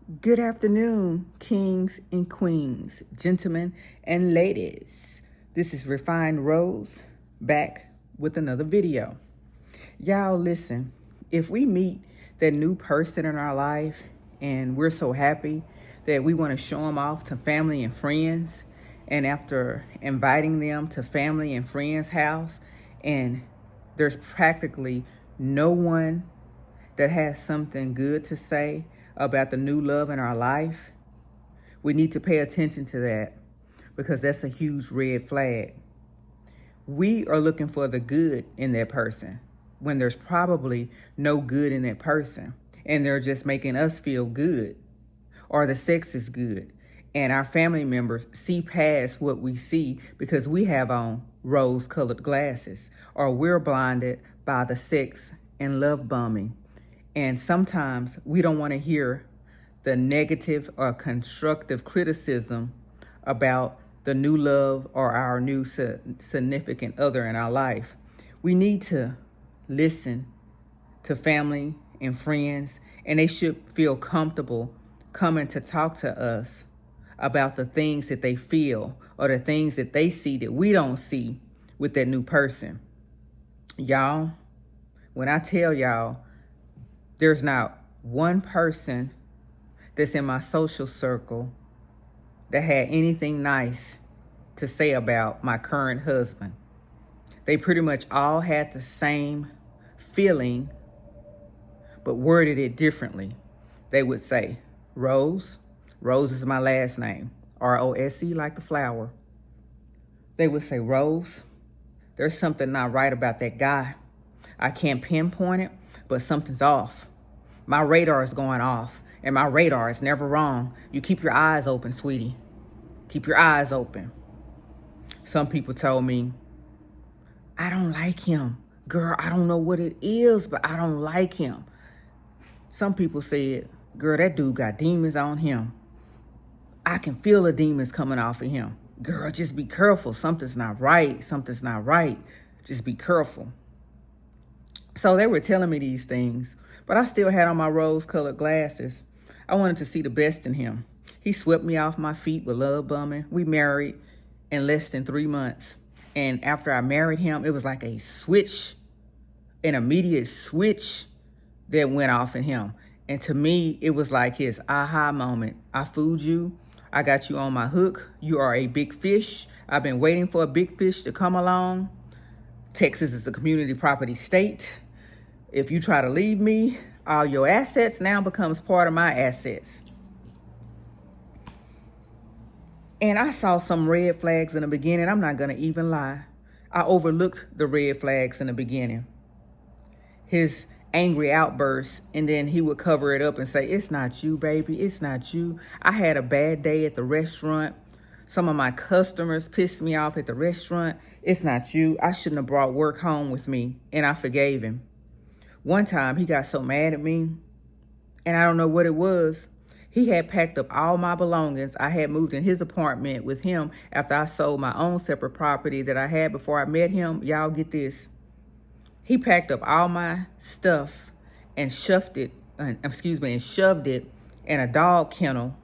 Good afternoon, kings and queens, gentlemen and ladies. This is Refined Rose back with another video. Y'all listen, if we meet that new person in our life and we're so happy that we want to show them off to family and friends, and after inviting them to family and friends' house, and there's practically no one that has something good to say about the new love in our life, we need to pay attention to that because that's a huge red flag. We are looking for the good in that person when there's probably no good in that person and they're just making us feel good, or the sex is good and our family members see past what we see because we have on rose-colored glasses, or we're blinded by the sex and love bombing. And sometimes we don't want to hear the negative or constructive criticism about the new love or our new significant other in our life. We need to listen to family and friends, and they should feel comfortable coming to talk to us about the things that they feel or the things that they see that we don't see with that new person. Y'all, when I tell y'all, there's not one person that's in my social circle that had anything nice to say about my current husband. They pretty much all had the same feeling, but worded it differently. They would say, Rose is my last name, R-O-S-E, like the flower. They would say, Rose, there's something not right about that guy. I can't pinpoint it, but something's off. My radar is going off, and my radar is never wrong. You keep your eyes open, sweetie. Keep your eyes open. Some people told me, I don't like him. Girl, I don't know what it is, but I don't like him. Some people said, girl, that dude got demons on him. I can feel the demons coming off of him. Girl, just be careful. Something's not right. Something's not right. Just be careful. So they were telling me these things, but I still had on my rose-colored glasses. I wanted to see the best in him. He swept me off my feet with love bombing. We married in less than 3 months. And after I married him, it was like a switch, an immediate switch that went off in him. And to me, it was like his aha moment. I fooled you. I got you on my hook. You are a big fish. I've been waiting for a big fish to come along. Texas is a community property state. If you try to leave me, all your assets now becomes part of my assets. And I saw some red flags in the beginning. I'm not going to even lie. I overlooked the red flags in the beginning. His angry outbursts, and then he would cover it up and say, it's not you, baby. It's not you. I had a bad day at the restaurant. Some of my customers pissed me off at the restaurant. It's not you. I shouldn't have brought work home with me. And I forgave him. One time he got so mad at me, and I don't know what it was. He had packed up all my belongings. I had moved in his apartment with him after I sold my own separate property that I had before I met him. Y'all get this. He packed up all my stuff and shoved it in a dog kennel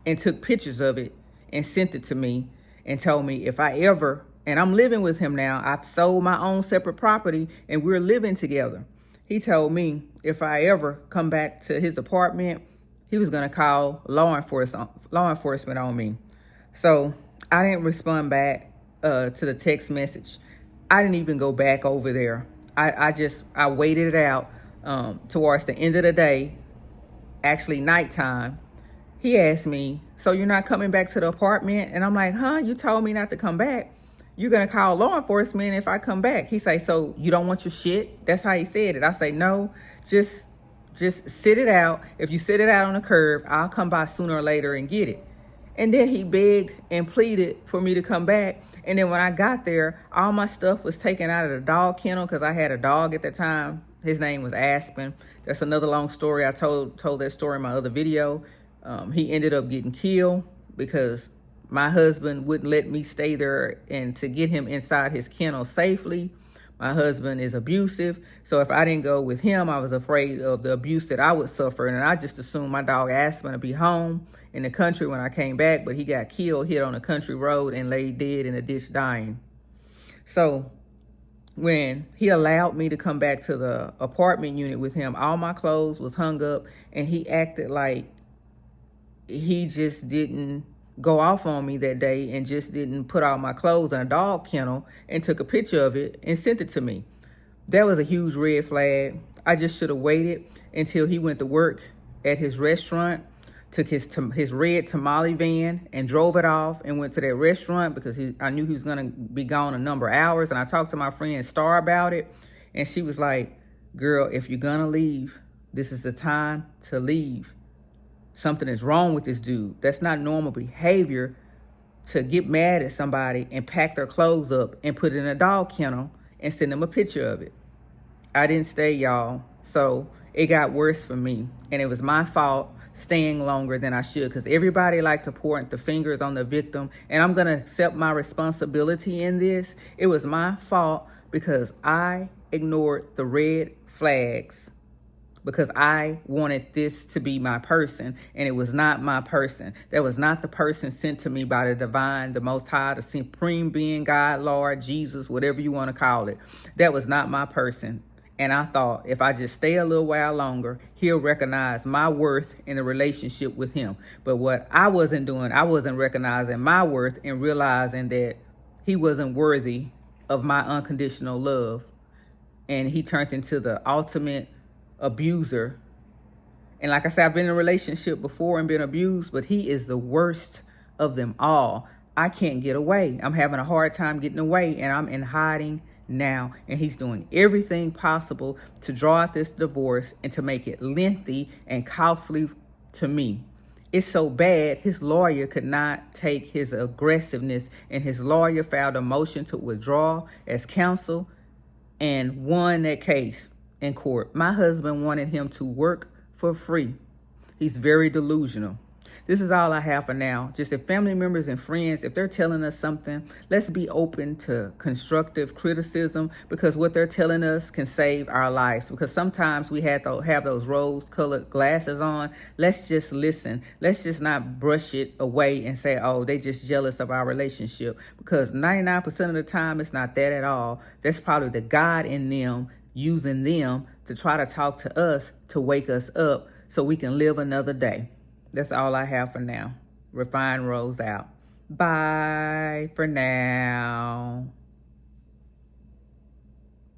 and took pictures of it and sent it to me and told me if I ever, and I'm living with him now, I've sold my own separate property and we're living together. He told me if I ever come back to his apartment, he was going to call law enforcement on me. So I didn't respond back to the text message. I didn't even go back over there. I waited it out towards the end of the day, actually nighttime. He asked me, so you're not coming back to the apartment? And I'm like, you told me not to come back. You're going to call law enforcement if I come back. He say, so you don't want your shit? That's how he said it. I say, no, just sit it out. If you sit it out on the curb, I'll come by sooner or later and get it. And then he begged and pleaded for me to come back. And then when I got there, all my stuff was taken out of the dog kennel because I had a dog at the time. His name was Aspen. That's another long story. I told that story in my other video. He ended up getting killed because my husband wouldn't let me stay there and to get him inside his kennel safely. My husband is abusive. So if I didn't go with him, I was afraid of the abuse that I would suffer. And I just assumed my dog Aspen to be home in the country when I came back, but he got killed, hit on a country road, and lay dead in a ditch dying. So when he allowed me to come back to the apartment unit with him, all my clothes was hung up, and he acted like he just didn't go off on me that day and just didn't put all my clothes in a dog kennel and took a picture of it and sent it to me. That was a huge red flag. I just should have waited until he went to work at his restaurant, took his red tamale van and drove it off and went to that restaurant because I knew he was going to be gone a number of hours. And I talked to my friend Star about it, and she was like, girl, if you're going to leave, this is the time to leave. Something is wrong with this dude. That's not normal behavior to get mad at somebody and pack their clothes up and put it in a dog kennel and send them a picture of it. I didn't stay, y'all. So it got worse for me. And it was my fault staying longer than I should, because everybody like to point the fingers on the victim. And I'm going to accept my responsibility in this. It was my fault because I ignored the red flags, because I wanted this to be my person, and it was not my person. That was not the person sent to me by the divine, the Most High, the supreme being, God, Lord, Jesus, whatever you want to call it. That was not my person. And I thought if I just stay a little while longer, he'll recognize my worth in a relationship with him. But what I wasn't doing, I wasn't recognizing my worth and realizing that he wasn't worthy of my unconditional love. And he turned into the ultimate abuser. And like I said, I've been in a relationship before and been abused, but he is the worst of them all. I can't get away. I'm having a hard time getting away, and I'm in hiding now. And he's doing everything possible to draw out this divorce and to make it lengthy and costly to me. It's so bad, his lawyer could not take his aggressiveness, and his lawyer filed a motion to withdraw as counsel and won that case in court. My husband wanted him to work for free. He's very delusional. This is all I have for now. Just if family members and friends, if they're telling us something, let's be open to constructive criticism, because what they're telling us can save our lives. Because sometimes we have to have those rose-colored glasses on. Let's just listen. Let's just not brush it away and say, oh, they just jealous of our relationship. Because 99% of the time, it's not that at all. That's probably the God in them using them to try to talk to us to wake us up so we can live another day. That's all I have for now. Refined Rose out. Bye for now.